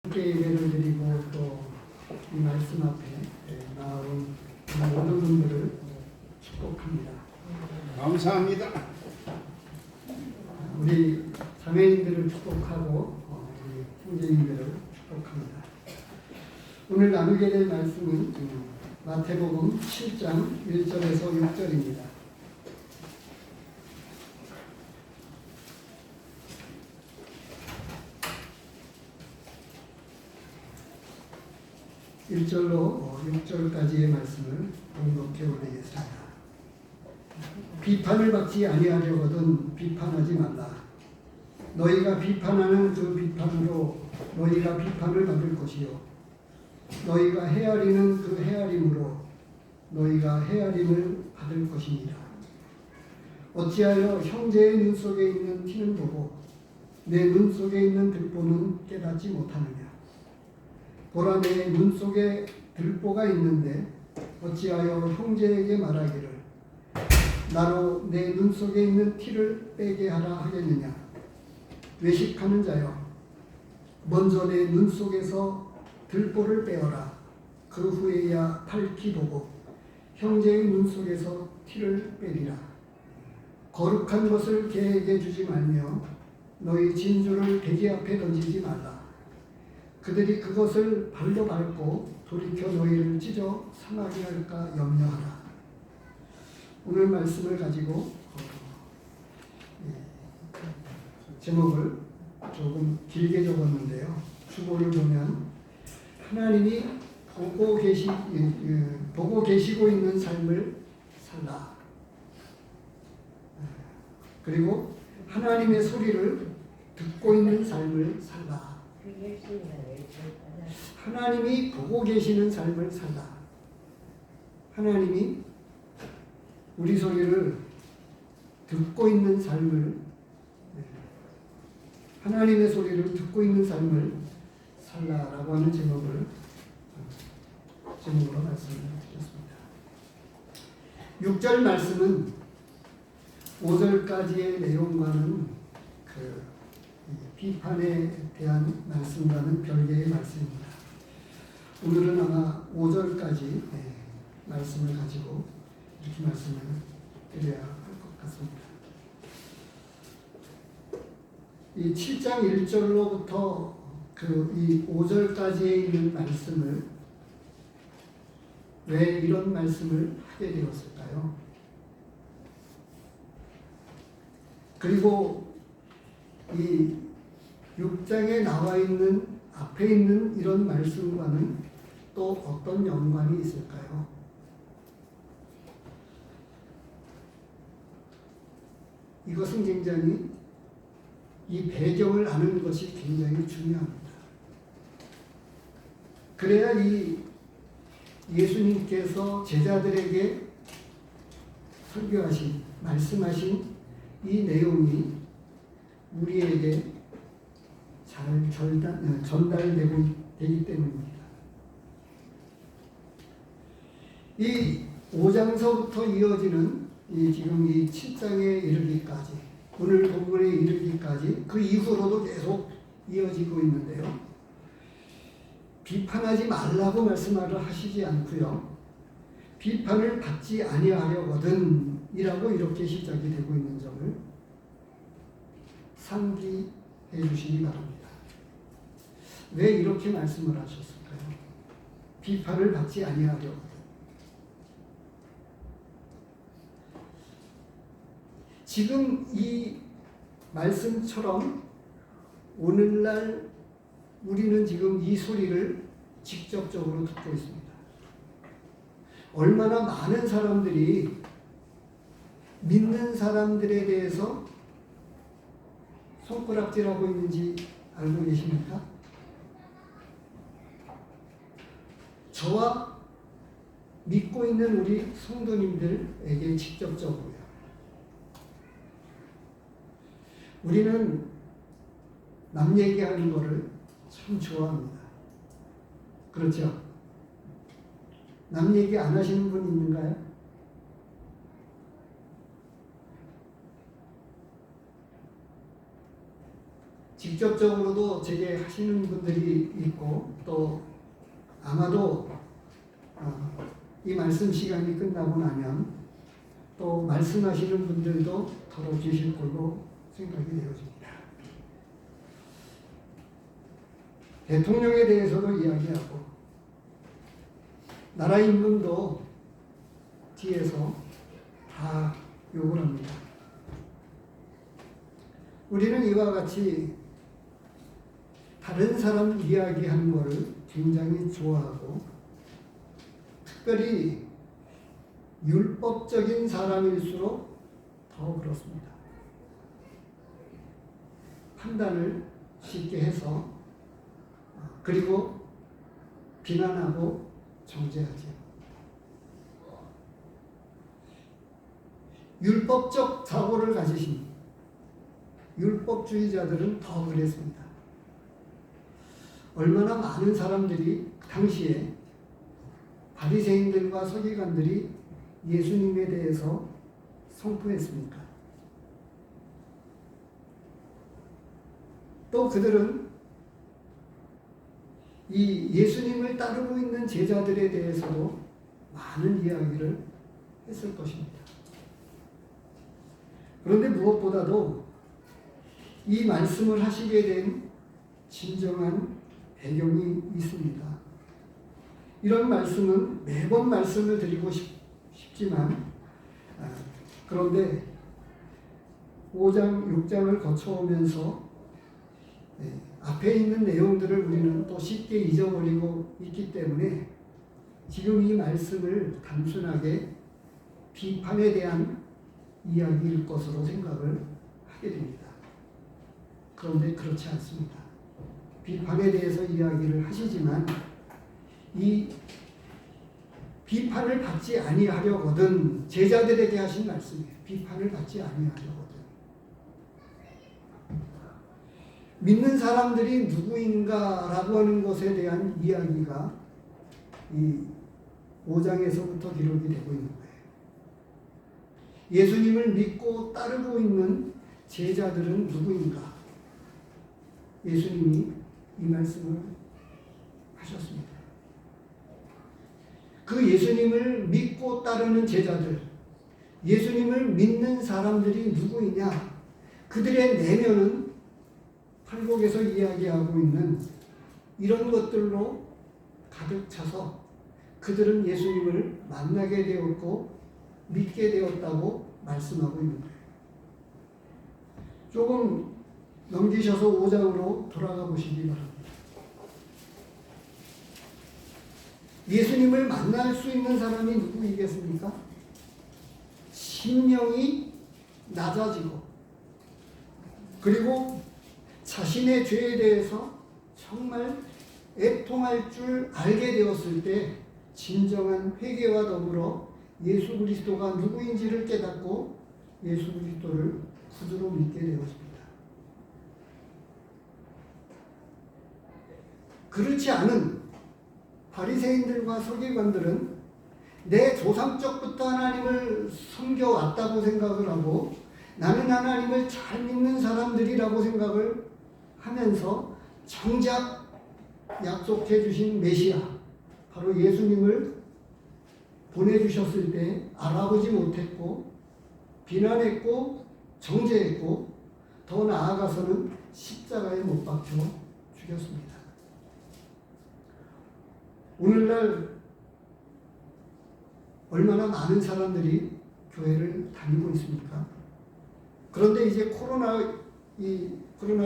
함께 예배를 드리고 또 이 말씀 앞에 나온 모든 분들을 축복합니다. 감사합니다. 우리 자매님들을 축복하고 우리 형제님들을 축복합니다. 오늘 나누게 될 말씀은 마태복음 7장 1절에서 6절입니다. 1절로 6절까지의 말씀을 봉독해 올리겠습니다. 비판을 받지 아니하려거든 비판하지 말라. 너희가 비판하는 그 비판으로 너희가 비판을 받을 것이요 너희가 헤아리는 그 헤아림으로 너희가 헤아림을 받을 것입니다. 어찌하여 형제의 눈 속에 있는 티는 보고 내 눈 속에 있는 들보는 깨닫지 못하느냐. 보라, 내 눈 속에 들보가 있는데 어찌하여 형제에게 말하기를 나로 내 눈 속에 있는 티를 빼게 하라 하겠느냐. 외식하는 자여, 먼저 내 눈 속에서 들보를 빼어라. 그 후에야 밝히 보고 형제의 눈 속에서 티를 빼리라. 거룩한 것을 개에게 주지 말며 너희 진주를 돼지 앞에 던지지 말라. 그들이 그것을 발로 밟고 돌이켜 너희를 찢어 상하게 할까 염려하라. 오늘 말씀을 가지고 제목을 조금 길게 적었는데요. 주보를 보면 하나님이 보고 계시고 있는 삶을 살라. 그리고 하나님의 소리를 듣고 있는 삶을 살라. 하나님이 보고 계시는 삶을 살라. 하나님이 우리 소리를 듣고 있는 삶을, 하나님의 소리를 듣고 있는 삶을 살라라고 하는 제목으로 말씀을 드렸습니다. 6절 말씀은 5절까지의 내용과는 비판에 대한 말씀과는 별개의 말씀입니다. 오늘은 아마 5절까지 말씀을 가지고 이렇게 말씀을 드려야 할 것 같습니다. 이 7장 1절로부터 이 5절까지에 있는 말씀을 왜 이런 말씀을 하게 되었을까요? 그리고 이 6장에 나와 있는 앞에 있는 이런 말씀과는 또 어떤 연관이 있을까요? 이것은 굉장히 이 배경을 아는 것이 굉장히 중요합니다. 그래야 이 예수님께서 제자들에게 설교하신, 말씀하신 이 내용이 우리에게 잘 전달되고 되기 때문입니다. 이 5장서부터 이어지는 지금 이 7장에 이르기까지, 오늘 본문에 이르기까지 그 이후로도 계속 이어지고 있는데요. 비판하지 말라고 말씀을 하시지 않고요. 비판을 받지 아니하려거든 이라고 이렇게 시작이 되고 있는 점을 상기해 주시기 바랍니다. 왜 이렇게 말씀을 하셨을까요? 비판을 받지 아니하려거든. 지금 이 말씀처럼 오늘날 우리는 지금 이 소리를 직접적으로 듣고 있습니다. 얼마나 많은 사람들이 믿는 사람들에 대해서 손가락질하고 있는지 알고 계십니까? 저와 믿고 있는 우리 성도님들에게 직접적으로요. 우리는 남 얘기하는 거를 참 좋아합니다. 그렇죠? 남 얘기 안 하시는 분 있는가요? 직접적으로도 제게 하시는 분들이 있고 또 아마도 이 말씀 시간이 끝나고 나면 또 말씀하시는 분들도 더러워지실 걸로 생각이 되어집니다. 대통령에 대해서도 이야기하고 나라 임금도 뒤에서 다 욕을 합니다. 우리는 이와 같이 다른 사람 이야기하는 것을 굉장히 좋아하고 특별히 율법적인 사람일수록 더 그렇습니다. 판단을 쉽게 해서 그리고 비난하고 정죄하지. 율법적 사고를 가지신 율법주의자들은 더 그랬습니다. 얼마나 많은 사람들이 당시에 바리새인들과 서기관들이 예수님에 대해서 성토했습니까? 또 그들은 이 예수님을 따르고 있는 제자들에 대해서도 많은 이야기를 했을 것입니다. 그런데 무엇보다도 이 말씀을 하시게 된 진정한 배경이 있습니다. 이런 말씀은 매번 말씀을 드리고 싶지만 그런데 5장, 6장을 거쳐오면서 앞에 있는 내용들을 우리는 또 쉽게 잊어버리고 있기 때문에 지금 이 말씀을 단순하게 비판에 대한 이야기일 것으로 생각을 하게 됩니다. 그런데 그렇지 않습니다. 비판에 대해서 이야기를 하시지만 이 비판을 받지 아니하려거든 제자들에게 하신 말씀이에요. 비판을 받지 아니하려거든. 믿는 사람들이 누구인가라고 하는 것에 대한 이야기가 이 5장에서부터 기록이 되고 있는 거예요. 예수님을 믿고 따르고 있는 제자들은 누구인가? 예수님이 이 말씀을 하셨습니다. 그 예수님을 믿고 따르는 제자들, 예수님을 믿는 사람들이 누구이냐? 그들의 내면은 팔복에서 이야기하고 있는 이런 것들로 가득 차서 그들은 예수님을 만나게 되었고 믿게 되었다고 말씀하고 있는 거예요. 조금 넘기셔서 5장으로 돌아가 보시기 바랍니다. 예수님을 만날 수 있는 사람이 누구이겠습니까? 심령이 낮아지고 그리고 자신의 죄에 대해서 정말 애통할 줄 알게 되었을 때 진정한 회개와 더불어 예수 그리스도가 누구인지를 깨닫고 예수 그리스도를 구주로 믿게 되었습니다. 그렇지 않은 바리새인들과 서기관들은 내 조상적부터 하나님을 섬겨왔다고 생각을 하고 나는 하나님을 잘 믿는 사람들이라고 생각을 하면서 정작 약속해 주신 메시아 바로 예수님을 보내주셨을 때 알아보지 못했고 비난했고 정죄했고 더 나아가서는 십자가에 못 박혀 죽였습니다. 오늘날 얼마나 많은 사람들이 교회를 다니고 있습니까? 그런데 이제 코로나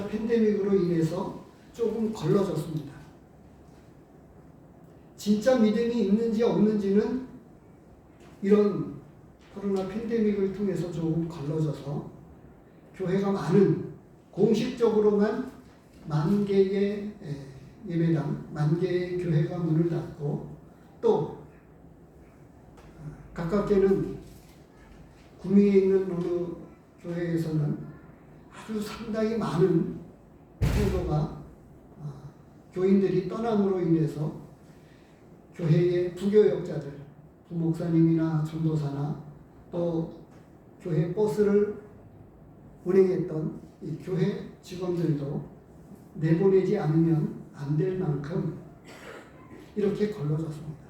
팬데믹으로 인해서 조금 걸러졌습니다. 진짜 믿음이 있는지 없는지는 이런 코로나 팬데믹을 통해서 조금 걸러져서 교회가 많은 공식적으로만 10,000개의 예배당, 10,000개의 교회가 문을 닫고 또 가깝게는 구미에 있는 어느 교회에서는 아주 상당히 많은 성도가 교인들이 떠남으로 인해서 교회의 부교역자들, 부목사님이나 전도사나 또 교회 버스를 운행했던 이 교회 직원들도 내보내지 않으면 안 될 만큼 이렇게 걸러졌습니다.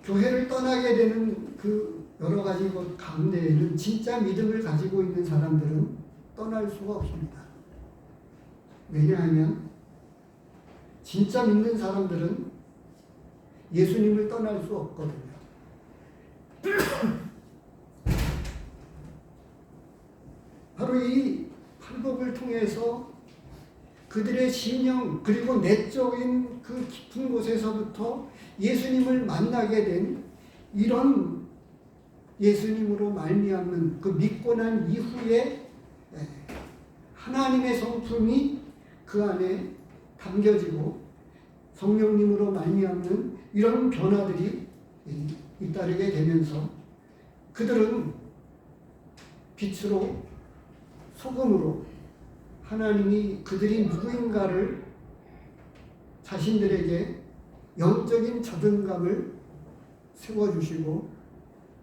교회를 떠나게 되는 그 여러 가지 것 가운데에는 진짜 믿음을 가지고 있는 사람들은 떠날 수가 없습니다. 왜냐하면 진짜 믿는 사람들은 예수님을 떠날 수 없거든요. 바로 이 팔복을 통해서 그들의 심령 그리고 내적인 그 깊은 곳에서부터 예수님을 만나게 된 이런 예수님으로 말미암는 그 믿고 난 이후에 하나님의 성품이 그 안에 담겨지고 성령님으로 말미암는 이런 변화들이 잇따르게 되면서 그들은 빛으로 소금으로 하나님이 그들이 누구인가를 자신들에게 영적인 자존감을 세워주시고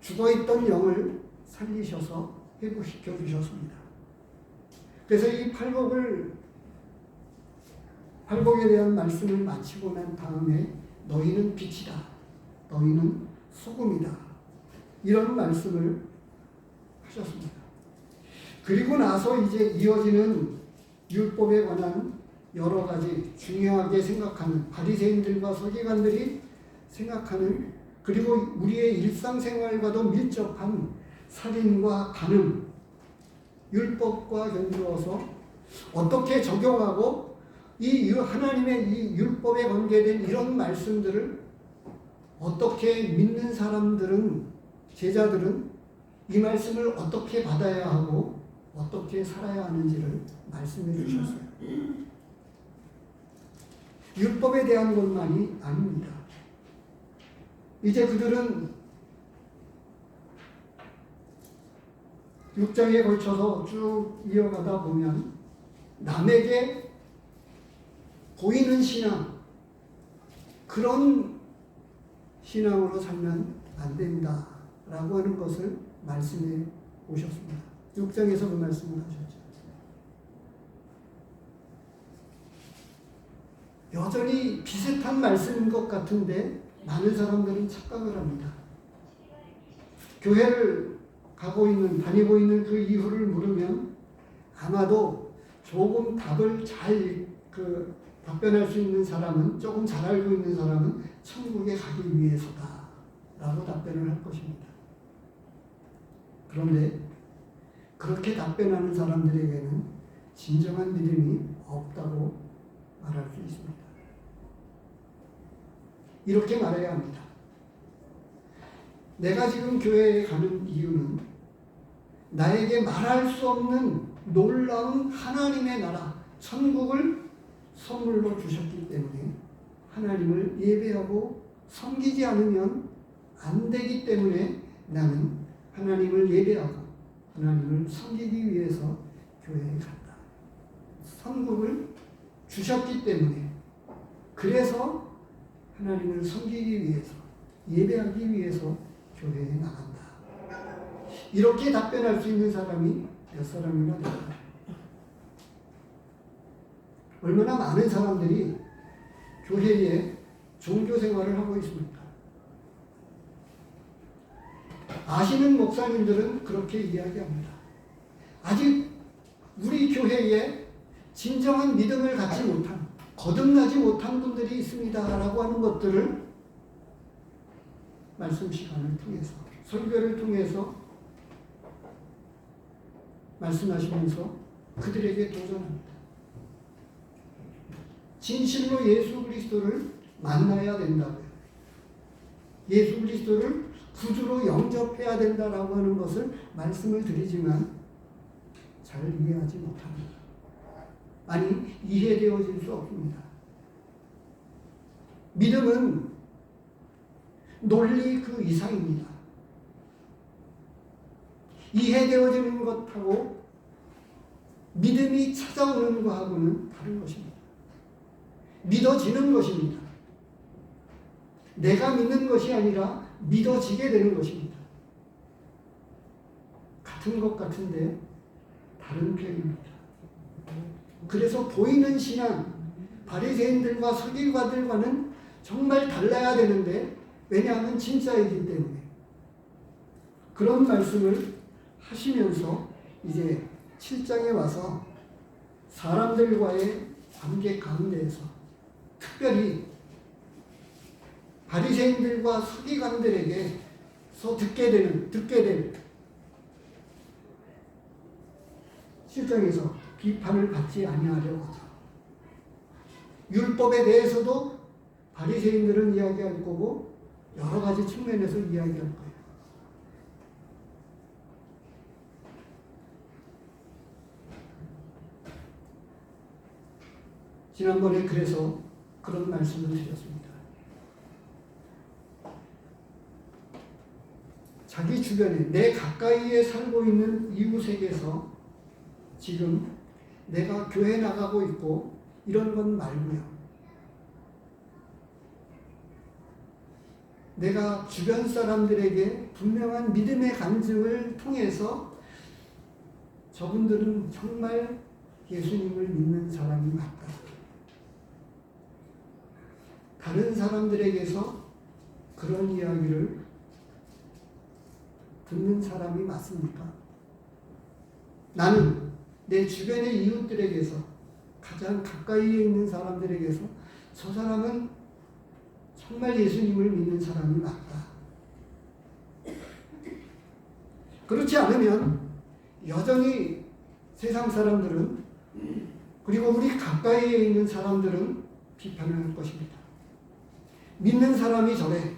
죽어있던 영을 살리셔서 회복시켜 주셨습니다. 그래서 이 팔복에 대한 말씀을 마치고 난 다음에 너희는 빛이다. 너희는 소금이다. 이런 말씀을 하셨습니다. 그리고 나서 이제 이어지는 율법에 관한 여러 가지 중요하게 생각하는 바리새인들과 서기관들이 생각하는 그리고 우리의 일상생활과도 밀접한 살인과 간음, 율법과 견주어서 어떻게 적용하고 이 하나님의 이 율법에 관계된 이런 말씀들을 어떻게 믿는 사람들은 제자들은 이 말씀을 어떻게 받아야 하고 어떻게 살아야 하는지를 말씀해 주셨어요. 율법에 대한 것만이 아닙니다. 이제 그들은 6장에 걸쳐서 쭉 이어가다 보면 남에게 보이는 신앙, 그런 신앙으로 살면 안 된다라고 하는 것을 말씀해 오셨습니다. 6장에서 그 말씀을 하셨죠. 여전히 비슷한 말씀인 것 같은데 많은 사람들은 착각을 합니다. 교회를 다니고 있는 그 이유를 물으면 아마도 조금 답을 잘 답변할 수 있는 사람은, 조금 잘 알고 있는 사람은 천국에 가기 위해서다 라고 답변을 할 것입니다. 그런데 그렇게 답변하는 사람들에게는 진정한 믿음이 없다고 말할 수 있습니다. 이렇게 말해야 합니다. 내가 지금 교회에 가는 이유는 나에게 말할 수 없는 놀라운 하나님의 나라, 천국을 선물로 주셨기 때문에 하나님을 예배하고 섬기지 않으면 안 되기 때문에 나는 하나님을 예배하고 하나님을 섬기기 위해서 교회에 간다. 천국을 주셨기 때문에, 그래서 하나님을 섬기기 위해서, 예배하기 위해서 교회에 나간다. 이렇게 답변할 수 있는 사람이 몇 사람이나 됩니다. 얼마나 많은 사람들이 교회에 종교 생활을 하고 있습니까? 아시는 목사님들은 그렇게 이야기합니다. 아직 우리 교회에 진정한 믿음을 갖지 못한, 거듭나지 못한 분들이 있습니다 라고 하는 것들을 말씀 시간을 통해서, 설교를 통해서 말씀하시면서 그들에게 도전합니다. 진실로 예수 그리스도를 만나야 된다고요. 예수 그리스도를 구주로 영접해야 된다라고 하는 것을 말씀을 드리지만 잘 이해하지 못합니다. 아니, 이해되어질 수 없습니다. 믿음은 논리 그 이상입니다. 이해되어지는 것하고 믿음이 찾아오는 것하고는 다른 것입니다. 믿어지는 것입니다. 내가 믿는 것이 아니라 믿어지게 되는 것입니다. 같은 것 같은데 다른 표현입니다. 그래서 보이는 신앙, 바리새인들과 서기관들과는 정말 달라야 되는데 왜냐하면 진짜이기 때문에 그런 말씀을 하시면서 이제 7장에 와서 사람들과의 관계 가운데에서 특별히 바리새인들과 서기관들에게서 듣게 될 7장에서 비판을 받지 아니하려고 하죠. 율법에 대해서도 바리새인들은 이야기할 거고 여러 가지 측면에서 이야기할 거예요. 지난번에 그래서 그런 말씀을 드렸습니다. 자기 주변에 내 가까이에 살고 있는 이웃에게서 지금 내가 교회 나가고 있고 이런 건 말고요. 내가 주변 사람들에게 분명한 믿음의 간증을 통해서 저분들은 정말 예수님을 믿는 사람이 맞다. 다른 사람들에게서 그런 이야기를 듣는 사람이 맞습니까? 나는 내 주변의 이웃들에게서 가장 가까이에 있는 사람들에게서 저 사람은 정말 예수님을 믿는 사람이 맞다. 그렇지 않으면 여전히 세상 사람들은 그리고 우리 가까이에 있는 사람들은 비판을 할 것입니다. 믿는 사람이 저래.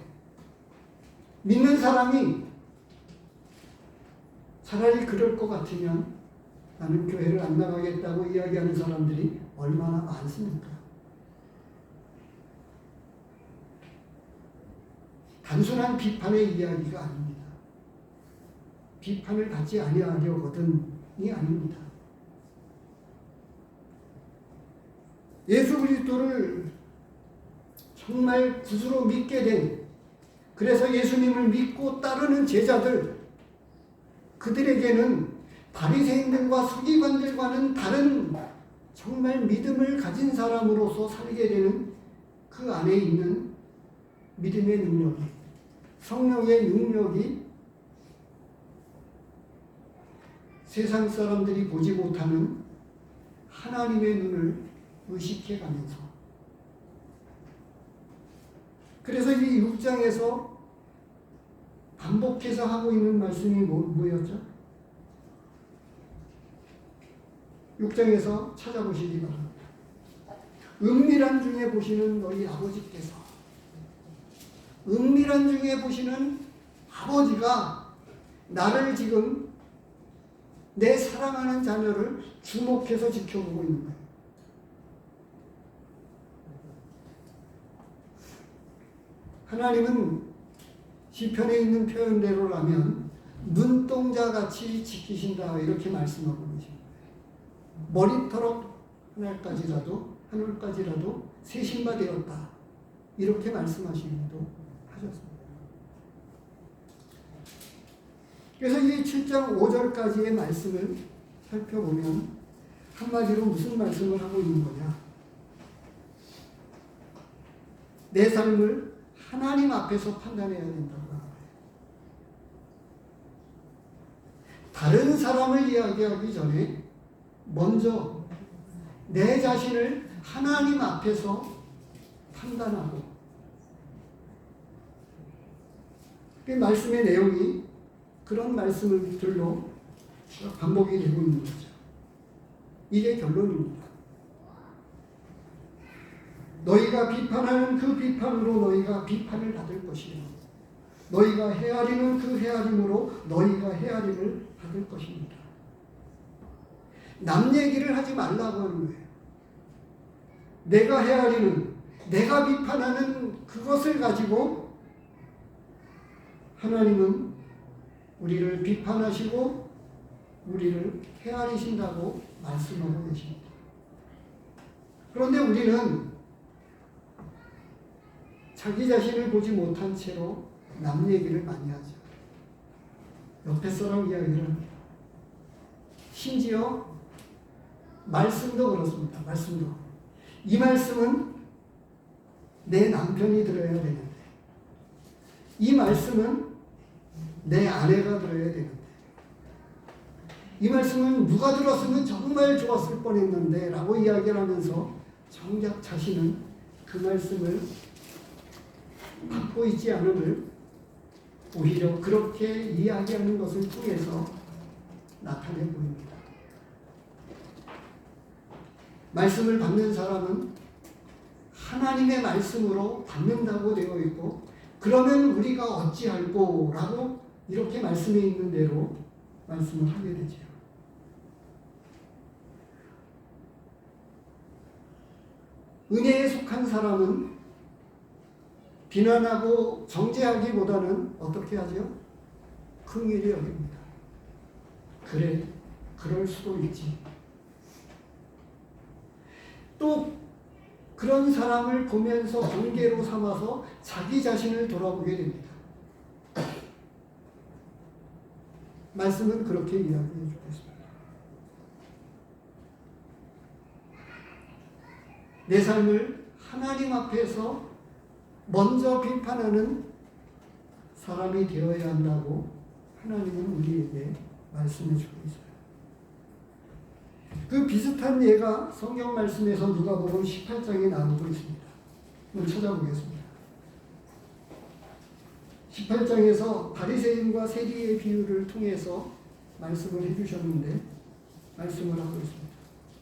믿는 사람이 차라리 그럴 것 같으면 나는 교회를 안 나가겠다고 이야기하는 사람들이 얼마나 많습니까? 단순한 비판의 이야기가 아닙니다. 비판을 받지 아니하려거든이 아닙니다. 예수 그리스도를 정말 구주로 믿게 된, 그래서 예수님을 믿고 따르는 제자들, 그들에게는 바리새인들과 서기관들과는 다른 정말 믿음을 가진 사람으로서 살게 되는 그 안에 있는 믿음의 능력이, 성령의 능력이 세상 사람들이 보지 못하는 하나님의 눈을 의식해 가면서, 그래서 이 6장에서 반복해서 하고 있는 말씀이 뭐였죠? 6장에서 찾아보시기 바랍니다. 은밀한 중에 보시는 너희 아버지께서, 은밀한 중에 보시는 아버지가 나를 지금 내 사랑하는 자녀를 주목해서 지켜보고 있는 거예요. 하나님은 시편에 있는 표현대로라면 눈동자같이 지키신다 이렇게 말씀하고 계십니다. 머리털 하늘까지라도 세심바 되었다 이렇게 말씀하시기도 하셨습니다. 그래서 이 7장 5절까지의 말씀을 살펴보면 한마디로 무슨 말씀을 하고 있는 거냐? 내 삶을 하나님 앞에서 판단해야 된다고 하는 거예요. 다른 사람을 이야기하기 전에 먼저 내 자신을 하나님 앞에서 판단하고, 그 말씀의 내용이 그런 말씀들로 반복이 되고 있는 거죠. 이게 결론입니다. 너희가 비판하는 그 비판으로 너희가 비판을 받을 것이요, 너희가 헤아리는 그 헤아림으로 너희가 헤아림을 받을 것입니다. 남 얘기를 하지 말라고 하는 거예요. 내가 헤아리는, 내가 비판하는 그것을 가지고 하나님은 우리를 비판하시고 우리를 헤아리신다고 말씀하고 계십니다. 그런데 우리는 자기 자신을 보지 못한 채로 남 얘기를 많이 하죠. 옆에 사람 이야기를 합니다. 심지어 말씀도 그렇습니다. 말씀도. 이 말씀은 내 남편이 들어야 되는데, 이 말씀은 내 아내가 들어야 되는데, 이 말씀은 누가 들었으면 정말 좋았을 뻔했는데 라고 이야기를 하면서 정작 자신은 그 말씀을 받고 있지 않음을 오히려 그렇게 이야기하는 것을 통해서 나타내 보입니다. 말씀을 받는 사람은 하나님의 말씀으로 받는다고 되어 있고, 그러면 우리가 어찌할꼬 라고 이렇게 말씀에 있는 대로 말씀을 하게 되죠. 은혜에 속한 사람은 비난하고 정죄하기보다는 어떻게 하죠? 긍휼히 여깁니다. 그래, 그럴 수도 있지. 또 그런 사람을 보면서 경계로 삼아서 자기 자신을 돌아보게 됩니다. 말씀은 그렇게 이야기해 주고 있습니다. 내 삶을 하나님 앞에서 먼저 비판하는 사람이 되어야 한다고 하나님은 우리에게 말씀해 주고 있어요. 그 비슷한 예가 성경 말씀에서 누가복음 18장에 나오고 있습니다. 한번 찾아보겠습니다. 18장에서 바리새인과 세리의 비유를 통해서 말씀을 해주셨는데, 말씀을 하고 있습니다.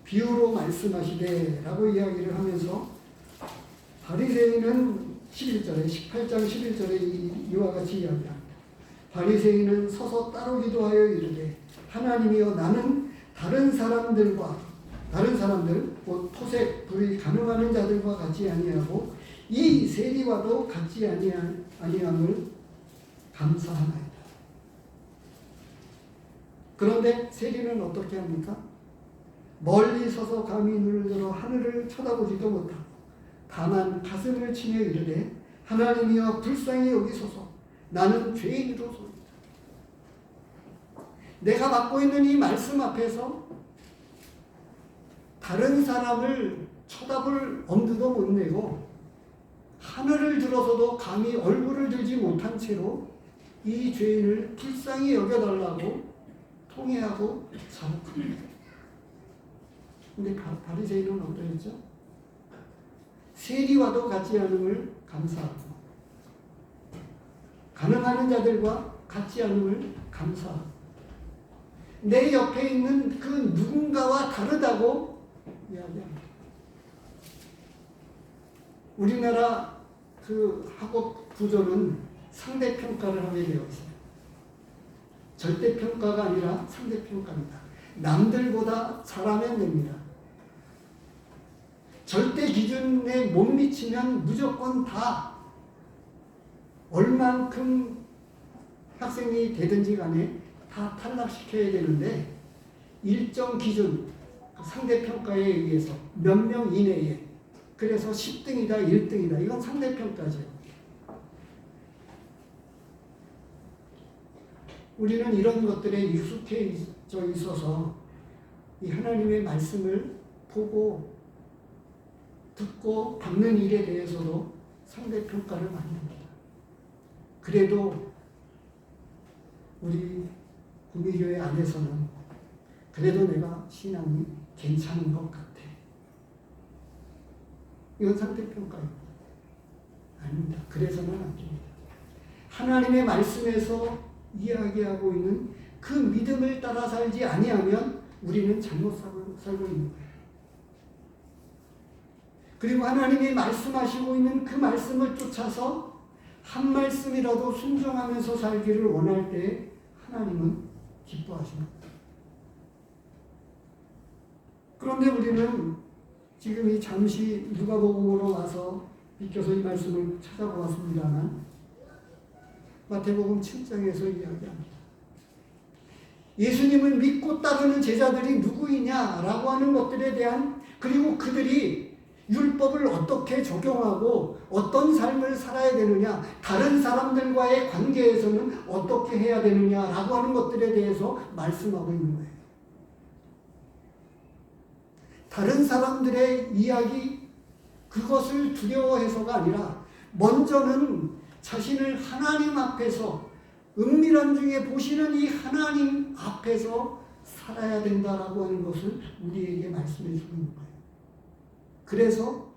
비유로 말씀하시되 라고 이야기를 하면서 바리새인은 11절에 18장 11절에 이와 같이 이야기합니다. 바리새인은 서서 따르기도 하여 이르되 하나님이여 나는 다른 사람들 곧 토색 불이 가늠하는 자들과 같이 아니하고 이 세리와도 같지 아니함을 감사하나이다. 그런데 세리는 어떻게 합니까? 멀리 서서 감히 눈을 들어 하늘을 쳐다보지도 못하고 다만 가슴을 치며 이르되 하나님이여 불쌍히 여기소서 나는 죄인으로소이다. 내가 받고 있는 이 말씀 앞에서 다른 사람을 쳐다볼 엄두도 못 내고 하늘을 들어서도 감히 얼굴을 들지 못한 채로 이 죄인을 불쌍히 여겨달라고 통회하고 자복합니다. 근데 바리새인은 어떠했죠? 세리와도 같지 않음을 감사하고 가늠하는 자들과 같지 않음을 감사하고 내 옆에 있는 그 누군가와 다르다고 이야기합니다. 우리나라 그 학업 구조는 상대평가를 하게 되어 있어요. 절대평가가 아니라 상대평가입니다. 남들보다 잘하면 됩니다. 절대 기준에 못 미치면 무조건 다 얼만큼 학생이 되든지 간에 다 탈락시켜야 되는데 일정 기준 상대평가에 의해서 몇 명 이내에 그래서 10등이다 1등이다 이건 상대평가죠. 우리는 이런 것들에 익숙해져 있어서 이 하나님의 말씀을 보고 듣고 받는 일에 대해서도 상대평가를 많이 합니다. 그래도 우리 구미교회 안에서는 그래도 내가 신앙이 괜찮은 것 같아. 이건 상대평가입니다. 아닙니다. 그래서는 안 됩니다. 하나님의 말씀에서 이야기하고 있는 그 믿음을 따라 살지 아니하면 우리는 잘못 살고 있는 거예요. 그리고 하나님이 말씀하시고 있는 그 말씀을 쫓아서 한 말씀이라도 순종하면서 살기를 원할 때 하나님은 기뻐하십니다. 그런데 우리는 지금 이 잠시 누가복음으로 와서 비켜서 이 말씀을 찾아보았습니다만 마태복음 7장에서 이야기합니다. 예수님을 믿고 따르는 제자들이 누구이냐라고 하는 것들에 대한 그리고 그들이 율법을 어떻게 적용하고 어떤 삶을 살아야 되느냐 다른 사람들과의 관계에서는 어떻게 해야 되느냐라고 하는 것들에 대해서 말씀하고 있는 거예요. 다른 사람들의 이야기 그것을 두려워해서가 아니라 먼저는 자신을 하나님 앞에서 은밀한 중에 보시는 이 하나님 앞에서 살아야 된다라고 하는 것을 우리에게 말씀해 주는 거예요. 그래서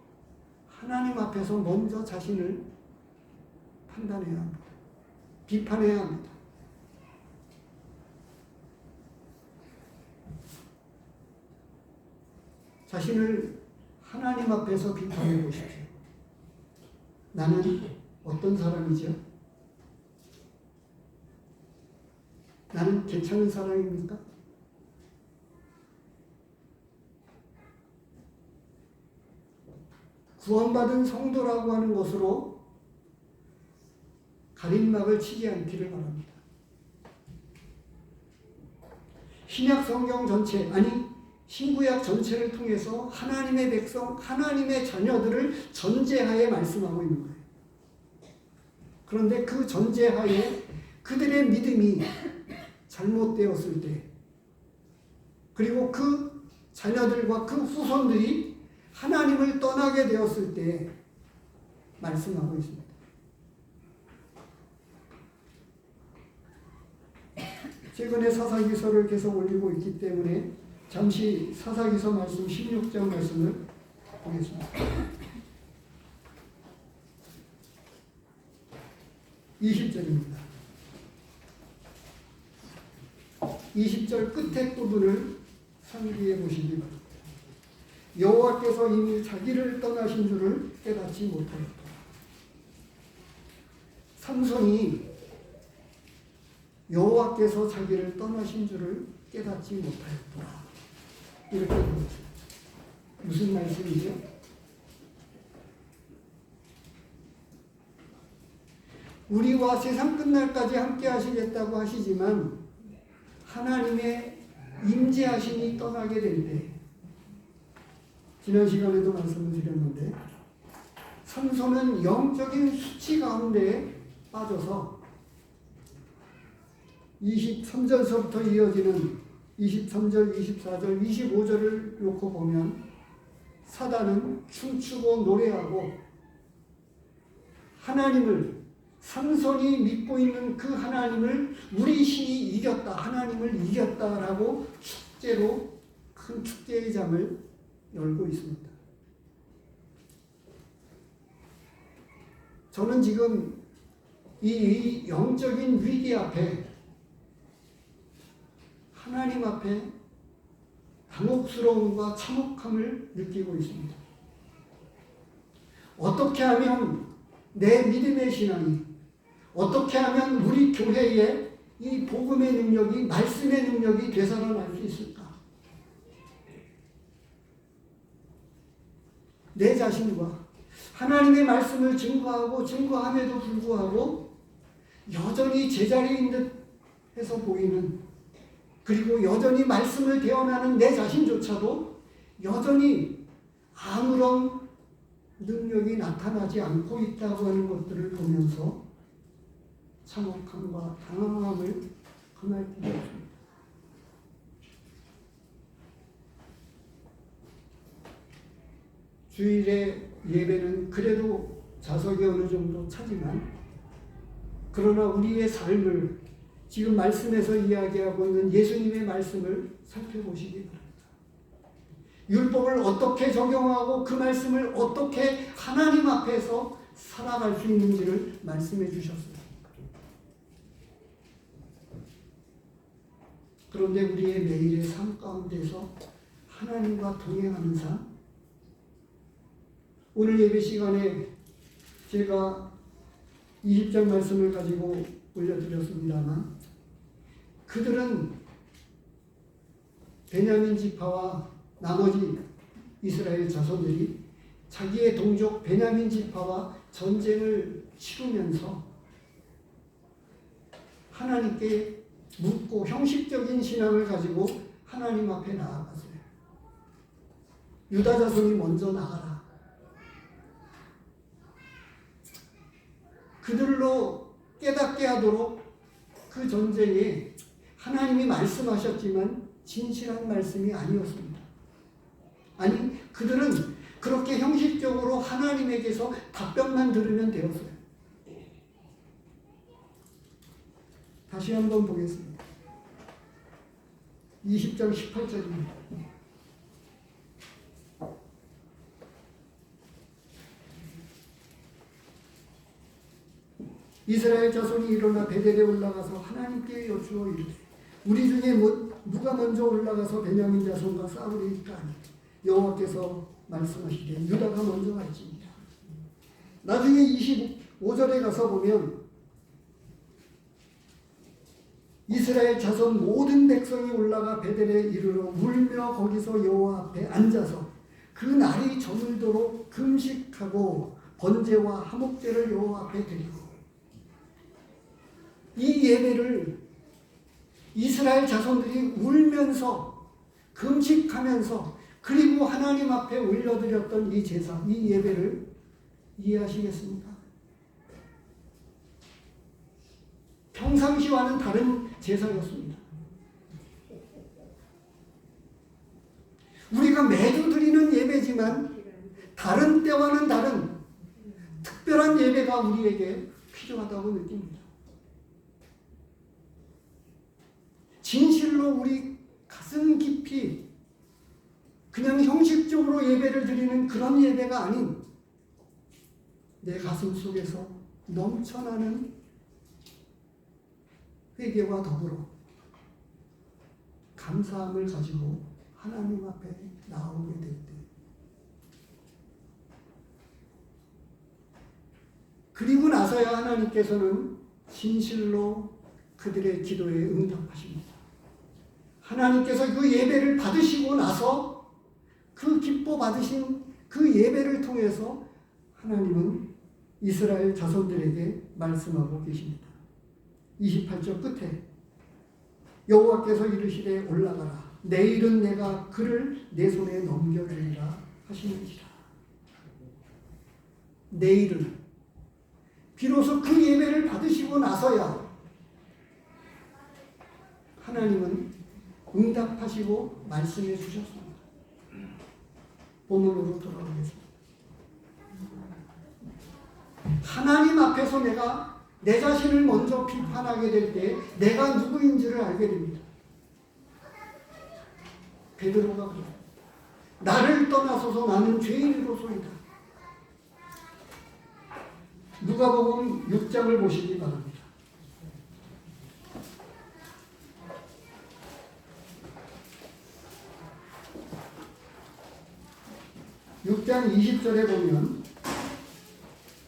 하나님 앞에서 먼저 자신을 판단해야 합니다. 비판해야 합니다. 자신을 하나님 앞에서 비판해 보십시오. 나는 어떤 사람이죠? 나는 괜찮은 사람입니까? 구원받은 성도라고 하는 것으로 가림막을 치지 않기를 바랍니다. 신약 성경 전체, 아니 신구약 전체를 통해서 하나님의 백성, 하나님의 자녀들을 전제하에 말씀하고 있는 거예요. 그런데 그 전제하에 그들의 믿음이 잘못되었을 때, 그리고 그 자녀들과 그 후손들이 하나님을 떠나게 되었을 때 말씀하고 있습니다. 최근에 사사기서를 계속 올리고 있기 때문에 잠시 사사기서 말씀 16장 말씀을 보겠습니다. 20절입니다. 20절 끝에 부분을 상기해 보시기 바랍니다. 여호와께서 이미 자기를 떠나신 줄을 깨닫지 못하였다. 삼손이 여호와께서 자기를 떠나신 줄을 깨닫지 못하였다. 이렇게 되었습니다. 무슨 말씀이죠? 우리와 세상 끝날까지 함께 하시겠다고 하시지만 하나님의 임재하심이 떠나게 될 때, 지난 시간에도 말씀을 드렸는데 삼손은 영적인 수치 가운데 빠져서 23절서부터 이어지는 23절, 24절, 25절을 놓고 보면 사단은 춤추고 노래하고 하나님을, 삼손이 믿고 있는 그 하나님을 우리 신이 이겼다, 하나님을 이겼다라고 축제로 큰 축제의 장을 열고 있습니다. 저는 지금 이 영적인 위기 앞에, 하나님 앞에 당혹스러움과 참혹함을 느끼고 있습니다. 어떻게 하면 내 믿음의 신앙이, 어떻게 하면 우리 교회의 이 복음의 능력이, 말씀의 능력이 되살아날 수 있을까? 내 자신과 하나님의 말씀을 증거함에도 불구하고 여전히 제자리에 있는 듯 해서 보이는, 그리고 여전히 말씀을 대언하는 내 자신조차도 여전히 아무런 능력이 나타나지 않고 있다고 하는 것들을 보면서 참혹함과 당황함을 금할 필요가 없습니다. 주일의 예배는 그래도 좌석이 어느 정도 차지만, 그러나 우리의 삶을, 지금 말씀에서 이야기하고 있는 예수님의 말씀을 살펴보시기 바랍니다. 율법을 어떻게 적용하고 그 말씀을 어떻게 하나님 앞에서 살아갈 수 있는지를 말씀해 주셨습니다. 그런데 우리의 매일의 삶 가운데서 하나님과 동행하는 삶, 오늘 예배 시간에 제가 20장 말씀을 가지고 올려드렸습니다만, 그들은 베냐민 지파와 나머지 이스라엘 자손들이 자기의 동족 베냐민 지파와 전쟁을 치르면서 하나님께 묻고 형식적인 신앙을 가지고 하나님 앞에 나아갔어요. 유다 자손이 먼저 나가라. 그들로 깨닫게 하도록 그 전쟁에 하나님이 말씀하셨지만 진실한 말씀이 아니었습니다. 아니, 그들은 그렇게 형식적으로 하나님에게서 답변만 들으면 되었어요. 다시 한번 보겠습니다. 20장 18절입니다. 이스라엘 자손이 일어나 베델에 올라가서 하나님께 여쭈어 이르되 우리 중에 누가 먼저 올라가서 베냐민 자손과 싸우리이까 하니 여호와께서 말씀하시되 유다가 먼저 갈지니라. 나중에 25절에 가서 보면 이스라엘 자손 모든 백성이 올라가 베델에 이르러 울며 거기서 여호와 앞에 앉아서 그 날이 저물도록 금식하고 번제와 화목제를 여호와 앞에 드리고, 이 예배를 이스라엘 자손들이 울면서 금식하면서 그리고 하나님 앞에 올려드렸던 이 제사, 이 예배를 이해하시겠습니까? 평상시와는 다른 제사였습니다. 우리가 매주 드리는 예배지만 다른 때와는 다른 특별한 예배가 우리에게 필요하다고 느낍니다. 진실로 우리 가슴 깊이 그냥 형식적으로 예배를 드리는 그런 예배가 아닌 내 가슴 속에서 넘쳐나는 회개와 더불어 감사함을 가지고 하나님 앞에 나오게 될 때, 그리고 나서야 하나님께서는 진실로 그들의 기도에 응답하십니다. 하나님께서 그 예배를 받으시고 나서 그 기뻐 받으신 그 예배를 통해서 하나님은 이스라엘 자손들에게 말씀하고 계십니다. 28절 끝에 여호와께서 이르시되 올라가라. 내일은 내가 그를 내 손에 넘겨주리라 하시는지라. 내일은 비로소 그 예배를 받으시고 나서야 하나님은 응답하시고 말씀해 주셨습니다. 본문으로 돌아오겠습니다. 하나님 앞에서 내가 내 자신을 먼저 비판하게 될 때 내가 누구인지를 알게 됩니다. 베드로가 그래요. 나를 떠나소서 나는 죄인이로소이다. 누가복음 6장을 보시기 바랍니다. 6장 20절에 보면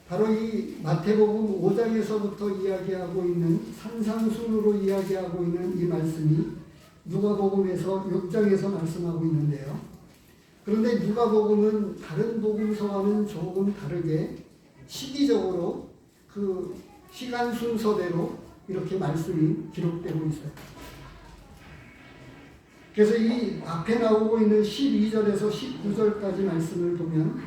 바로 이 마태복음 5장에서부터 이야기하고 있는 산상순으로 이야기하고 있는 이 말씀이 누가복음에서 6장에서 말씀하고 있는데요. 그런데 누가복음은 다른 복음서와는 조금 다르게 시기적으로 그 시간 순서대로 이렇게 말씀이 기록되고 있어요. 그래서 이 앞에 나오고 있는 12절에서 19절까지 말씀을 보면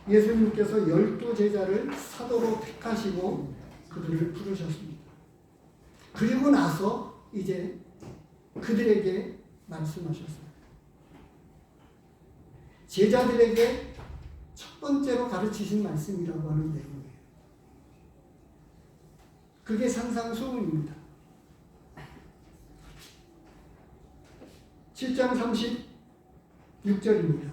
예수님께서 12제자를 사도로 택하시고 그들을 부르셨습니다. 그리고 나서 이제 그들에게 말씀하셨어요. 제자들에게 첫 번째로 가르치신 말씀이라고 하는 내용이에요. 그게 산상수훈입니다. 7장 36절입니다.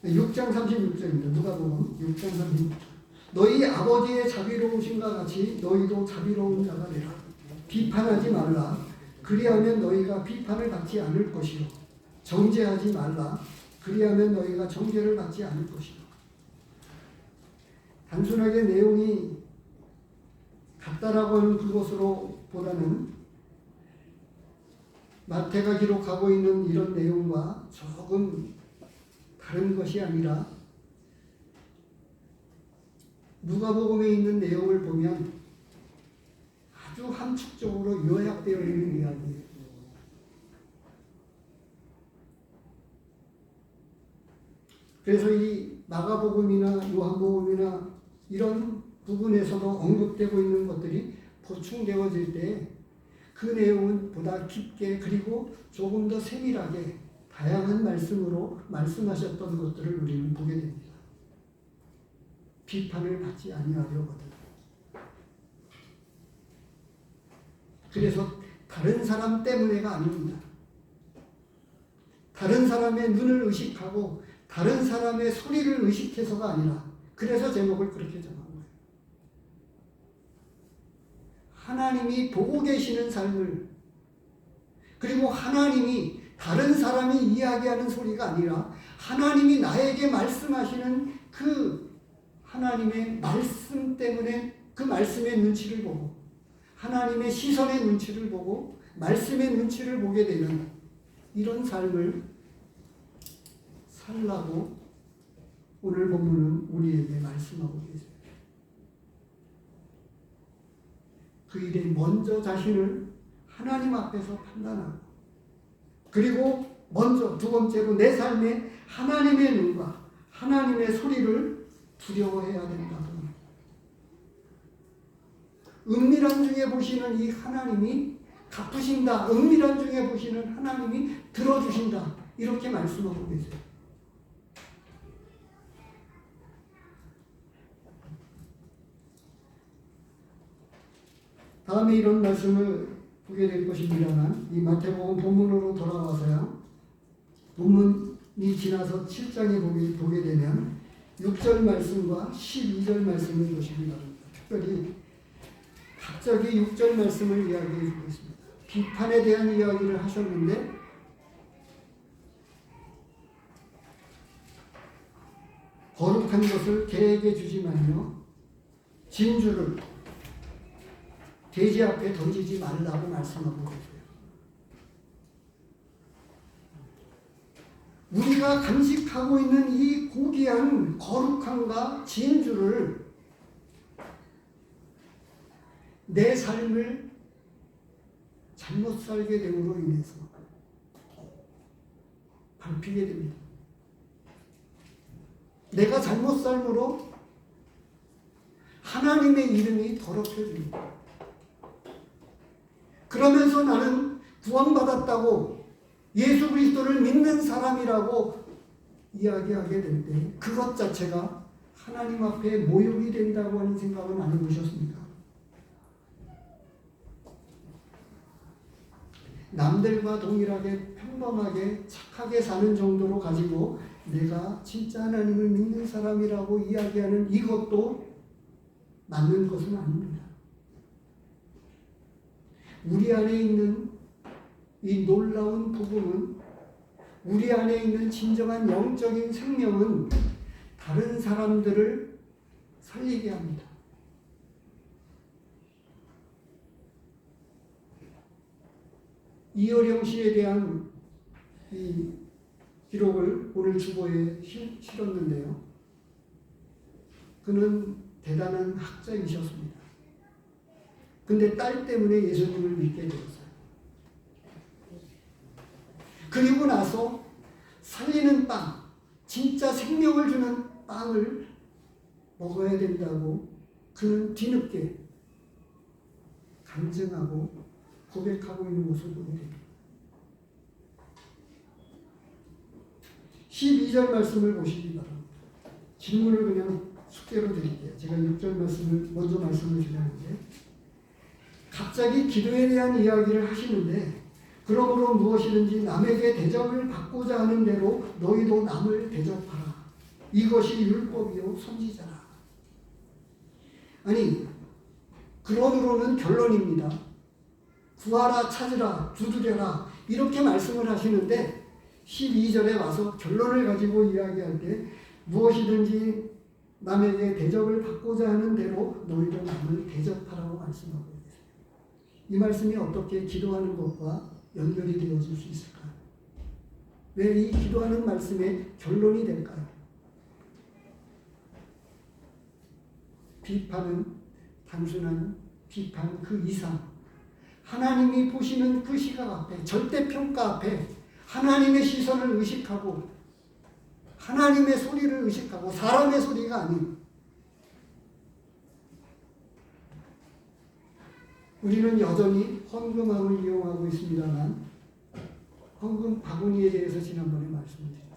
6장 36절입니다. 누가복음 6장 36절. 너희 아버지의 자비로우심과 같이 너희도 자비로운 자가 되라. 비판하지 말라. 그리하면 너희가 비판을 받지 않을 것이요. 정죄하지 말라. 그리하면 너희가 정죄를 받지 않을 것이요. 단순하게 내용이 같다라고 하는 그것으로 보다는 마태가 기록하고 있는 이런 내용과 조금 다른 것이 아니라 누가복음에 있는 내용을 보면 아주 함축적으로 요약되어 있는 이야기예요. 그래서 이 마가복음이나 요한복음이나 이런 부분에서도 언급되고 있는 것들이 보충되어질 때 그 내용은 보다 깊게 그리고 조금 더 세밀하게 다양한 말씀으로 말씀하셨던 것들을 우리는 보게 됩니다. 비판을 받지 아니하려거든. 그래서 다른 사람 때문에가 아닙니다. 다른 사람의 눈을 의식하고 다른 사람의 소리를 의식해서가 아니라, 그래서 제목을 그렇게 정한 거예요. 하나님이 보고 계시는 삶을, 그리고 하나님이 다른 사람이 이야기하는 소리가 아니라 하나님이 나에게 말씀하시는 그 하나님의 말씀 때문에 그 말씀의 눈치를 보고 하나님의 시선의 눈치를 보고 말씀의 눈치를 보게 되는 이런 삶을 살라고 오늘 본문은 우리에게 말씀하고 계세요. 그 일에 먼저 자신을 하나님 앞에서 판단하고, 그리고 먼저 두 번째로 내 삶에 하나님의 눈과 하나님의 소리를 두려워해야 된다고. 은밀한 중에 보시는 이 하나님이 갚으신다. 은밀한 중에 보시는 하나님이 들어주신다. 이렇게 말씀하고 계세요. 다음에 이런 말씀을 보게 될 것입니다만, 이 마태복음 본문으로 돌아와서요. 본문이 지나서 7장에 보게 되면 6절 말씀과 12절 말씀을 보십니다. 특별히 갑자기 6절 말씀을 이야기해 주고 있습니다. 비판에 대한 이야기를 하셨는데, 거룩한 것을 개에게 주지만요, 진주를 돼지 앞에 던지지 말라고 말씀하고 계세요. 우리가 간직하고 있는 이 고귀한 거룩함과 진주를 내 삶을 잘못 살게 됨으로 인해서 밟히게 됩니다. 내가 잘못 삶으로 하나님의 이름이 더럽혀집니다. 그러면서 나는 구원받았다고 예수 그리스도를 믿는 사람이라고 이야기하게 될 때 그것 자체가 하나님 앞에 모욕이 된다고 하는 생각은 안 해보셨습니까? 남들과 동일하게 평범하게 착하게 사는 정도로 가지고 내가 진짜 하나님을 믿는 사람이라고 이야기하는 이것도 맞는 것은 아닙니다. 우리 안에 있는 이 놀라운 복음은, 우리 안에 있는 진정한 영적인 생명은 다른 사람들을 살리게 합니다. 이어령 씨에 대한 이 기록을 오늘 주보에 실었는데요. 그는 대단한 학자이셨습니다. 근데 딸 때문에 예수님을 믿게 되었어요. 그리고 나서 살리는 빵, 진짜 생명을 주는 빵을 먹어야 된다고 그는 뒤늦게 간증하고 고백하고 있는 모습을 보게 됩니다. 12절 말씀을 보시기 바랍니다. 질문을 그냥 숙제로 드릴게요. 제가 6절 말씀을 먼저 말씀을 드렸는데, 갑자기 기도에 대한 이야기를 하시는데, 그러므로 무엇이든지 남에게 대접을 받고자 하는 대로 너희도 남을 대접하라. 이것이 율법이요 선지자라. 아니, 그러므로는 결론입니다. 구하라, 찾으라, 두드려라 이렇게 말씀을 하시는데 12절에 와서 결론을 가지고 이야기할 때 무엇이든지 남에게 대접을 받고자 하는 대로 너희도 남을 대접하라고 말씀하고 계세요. 이 말씀이 어떻게 기도하는 것과 연결이 되어질 수 있을까요? 왜 이 기도하는 말씀의 결론이 될까요? 비판은 단순한 비판 그 이상, 하나님이 보시는 그 시각 앞에, 절대평가 앞에 하나님의 시선을 의식하고 하나님의 소리를 의식하고 사람의 소리가 아닌 우리는 여전히 헌금함을 이용하고 있습니다만 헌금 바구니에 대해서 지난번에 말씀드렸습니다.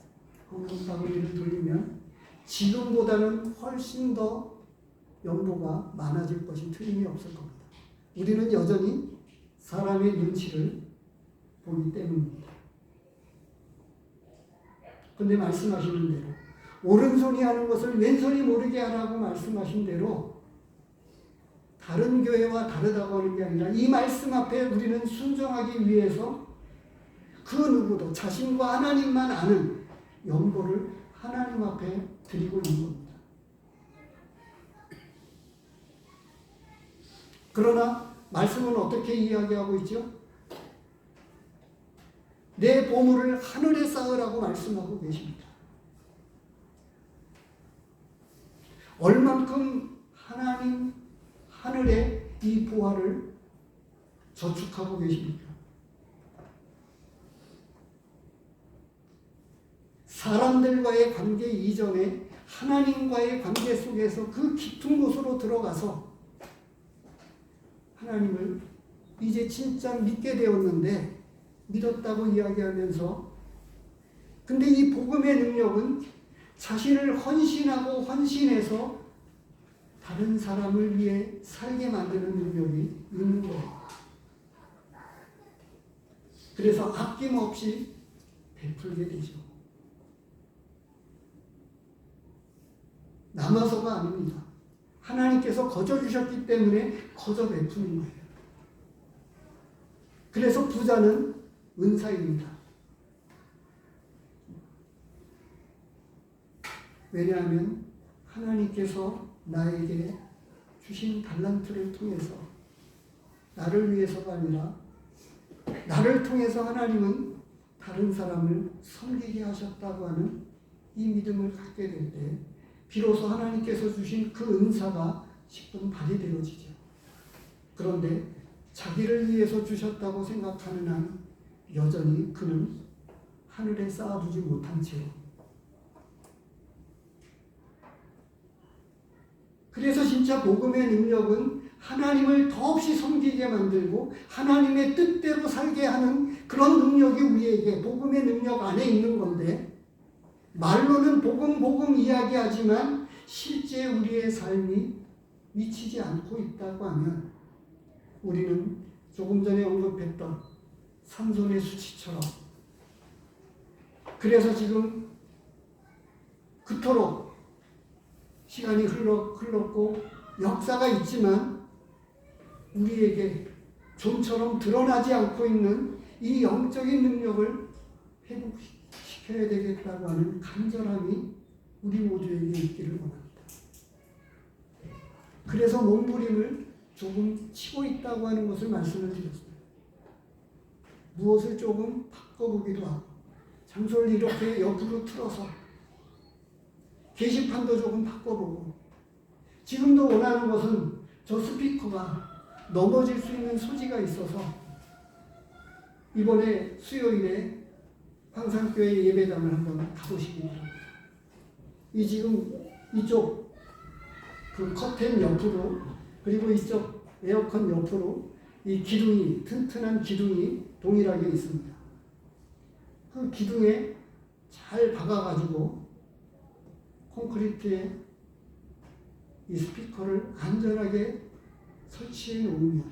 헌금 바구니를 돌리면 지금보다는 훨씬 더 연보가 많아질 것이 틀림이 없을 겁니다. 우리는 여전히 사람의 눈치를 보기 때문입니다. 그런데 말씀하시는 대로 오른손이 하는 것을 왼손이 모르게 하라고 말씀하신 대로 다른 교회와 다르다고 하는 게 아니라 이 말씀 앞에 우리는 순종하기 위해서 그 누구도 자신과 하나님만 아는 연보를 하나님 앞에 드리고 있는 겁니다. 그러나 말씀은 어떻게 이야기하고 있죠? 내 보물을 하늘에 쌓으라고 말씀하고 계십니다. 얼만큼 하나님 하늘에 이 보화를 저축하고 계십니까? 사람들과의 관계 이전에 하나님과의 관계 속에서 그 깊은 곳으로 들어가서 하나님을 이제 진짜 믿게 되었는데 믿었다고 이야기하면서 근데 이 복음의 능력은 자신을 헌신하고 헌신해서 다른 사람을 위해 살게 만드는 능력이 있는 거예요. 그래서 아낌없이 베풀게 되죠. 남아서가 아닙니다. 하나님께서 거저 주셨기 때문에 거저 베푸는 거예요. 그래서 부자는 은사입니다. 왜냐하면 하나님께서 나에게 주신 달란트를 통해서 나를 위해서가 아니라 나를 통해서 하나님은 다른 사람을 섬기게 하셨다고 하는 이 믿음을 갖게 될 때 비로소 하나님께서 주신 그 은사가 10분 발휘되어지죠. 그런데 자기를 위해서 주셨다고 생각하는 한 여전히 그는 하늘에 쌓아두지 못한 채로 그래서 진짜 복음의 능력은 하나님을 더없이 섬기게 만들고 하나님의 뜻대로 살게 하는 그런 능력이 우리에게 복음의 능력 안에 있는 건데 말로는 복음 이야기하지만 실제 우리의 삶이 미치지 않고 있다고 하면 우리는 조금 전에 언급했던 삼손의 수치처럼 그래서 지금 그토록 시간이 흘렀고 역사가 있지만 우리에게 좀처럼 드러나지 않고 있는 이 영적인 능력을 회복시켜야 되겠다고 하는 간절함이 우리 모두에게 있기를 원합니다. 그래서 몸부림을 조금 치고 있다고 하는 것을 말씀을 드렸습니다. 무엇을 조금 바꿔보기도 하고 장소를 이렇게 옆으로 틀어서 게시판도 조금 바꿔보고 지금도 원하는 것은 저 스피커가 넘어질 수 있는 소지가 있어서 이번에 수요일에 황산교회 예배당을 한번 가보시기 바랍니다. 이 지금 이쪽 그 커튼 옆으로 그리고 이쪽 에어컨 옆으로 이 기둥이 튼튼한 기둥이 동일하게 있습니다. 그 기둥에 잘 박아가지고 콘크리트에 이 스피커를 안전하게 설치해 놓으면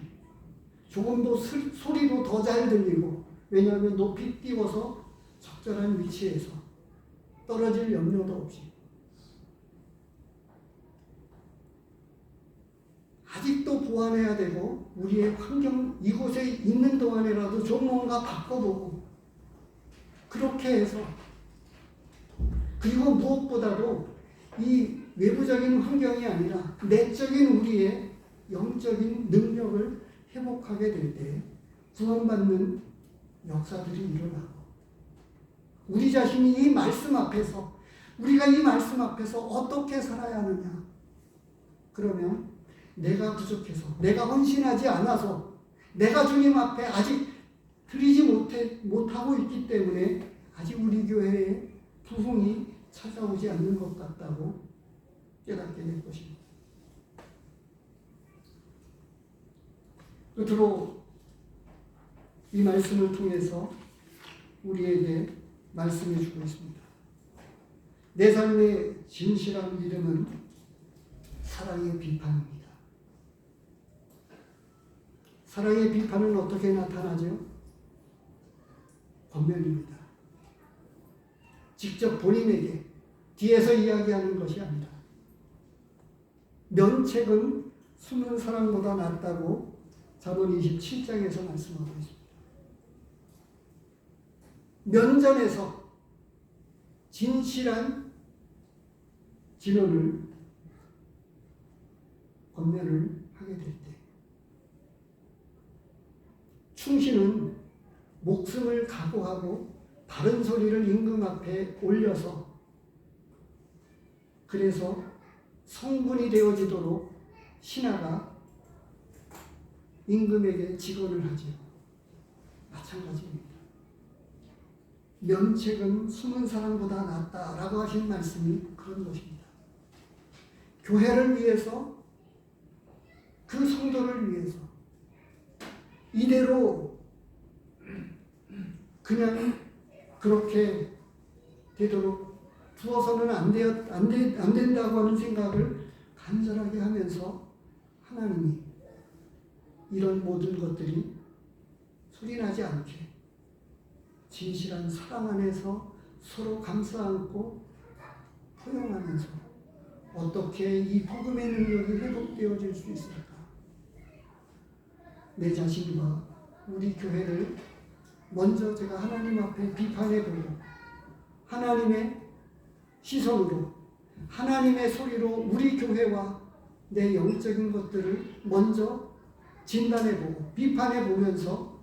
조금 더 소리도 더 잘 들리고 왜냐하면 높이 띄워서 적절한 위치에서 떨어질 염려도 없이 아직도 보완해야 되고 우리의 환경 이곳에 있는 동안에라도 좀 뭔가 바꿔보고 그렇게 해서 그리고 무엇보다도 이 외부적인 환경이 아니라 내적인 우리의 영적인 능력을 회복하게 될 때 구원받는 역사들이 일어나고 우리 자신이 이 말씀 앞에서 우리가 이 말씀 앞에서 어떻게 살아야 하느냐 그러면 내가 부족해서 내가 헌신하지 않아서 내가 주님 앞에 아직 드리지 못하고 있기 때문에 아직 우리 교회에 부흥이 찾아오지 않는 것 같다고 깨닫게 될 것입니다. 끝으로 이 말씀을 통해서 우리에게 말씀해 주고 있습니다. 내 삶의 진실한 믿음은 사랑의 비판입니다. 사랑의 비판은 어떻게 나타나죠? 권면입니다. 직접 본인에게 뒤에서 이야기하는 것이 아니라 면책은 숨은 사랑보다 낫다고 잠언 27장에서 말씀하고 있습니다. 면전에서 진실한 진언을 권면을 하게 될 때 충신은 목숨을 각오하고 바른 소리를 임금 앞에 올려서 그래서 성분이 되어지도록 신하가 임금에게 직언을 하지요. 마찬가지입니다. 면책은 숨은 사랑보다 낫다라고 하신 말씀이 그런 것입니다. 교회를 위해서 그 성도를 위해서 이대로 그냥 그렇게 되도록 두어서는 안 된다고 하는 생각을 간절하게 하면서 하나님이 이런 모든 것들이 소리나지 않게 진실한 사랑 안에서 서로 감싸 안고 포용하면서 어떻게 이 복음의 능력이 회복되어질 수 있을까? 내 자신과 우리 교회를 먼저 제가 하나님 앞에 비판해보고 하나님의 시선으로 하나님의 소리로 우리 교회와 내 영적인 것들을 먼저 진단해보고 비판해보면서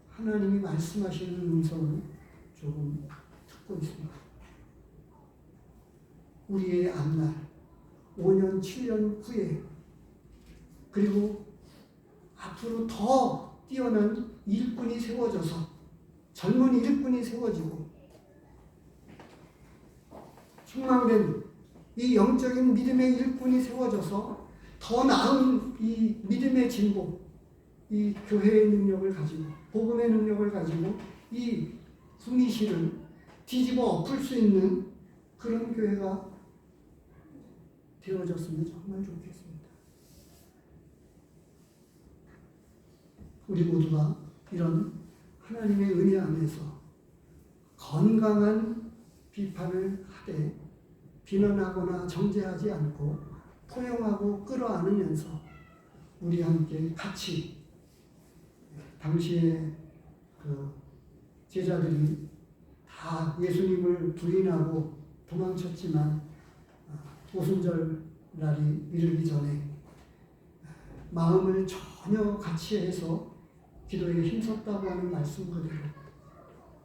하나님이 말씀하시는 음성을 조금 듣고 있습니다. 우리의 앞날 5년, 7년 후에 그리고 앞으로 더 뛰어난 일꾼이 세워져서 젊은 일꾼이 세워지고 충만된 이 영적인 믿음의 일꾼이 세워져서 더 나은 이 믿음의 진보, 이 교회의 능력을 가지고 복음의 능력을 가지고 이 숭이시를 뒤집어 엎을 수 있는 그런 교회가 되어졌으면 정말 좋겠습니다. 우리 모두가 이런 하나님의 은혜 안에서 건강한 비판을 하되 비난하거나 정죄하지 않고 포용하고 끌어안으면서 우리 함께 같이 당시에 그 제자들이 다 예수님을 부인하고 도망쳤지만 오순절 날이 이르기 전에 마음을 전혀 같이 해서 기도에 힘썼다고 하는 말씀 그대로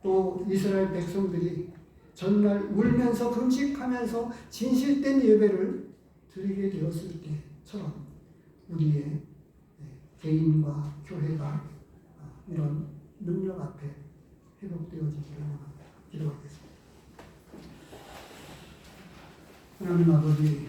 또 이스라엘 백성들이 전날 울면서 금식하면서 진실된 예배를 드리게 되었을 때처럼 우리의 개인과 교회가 이런 능력 앞에 회복되어지기를 원합니다. 기도하겠습니다. 하나님 아버지,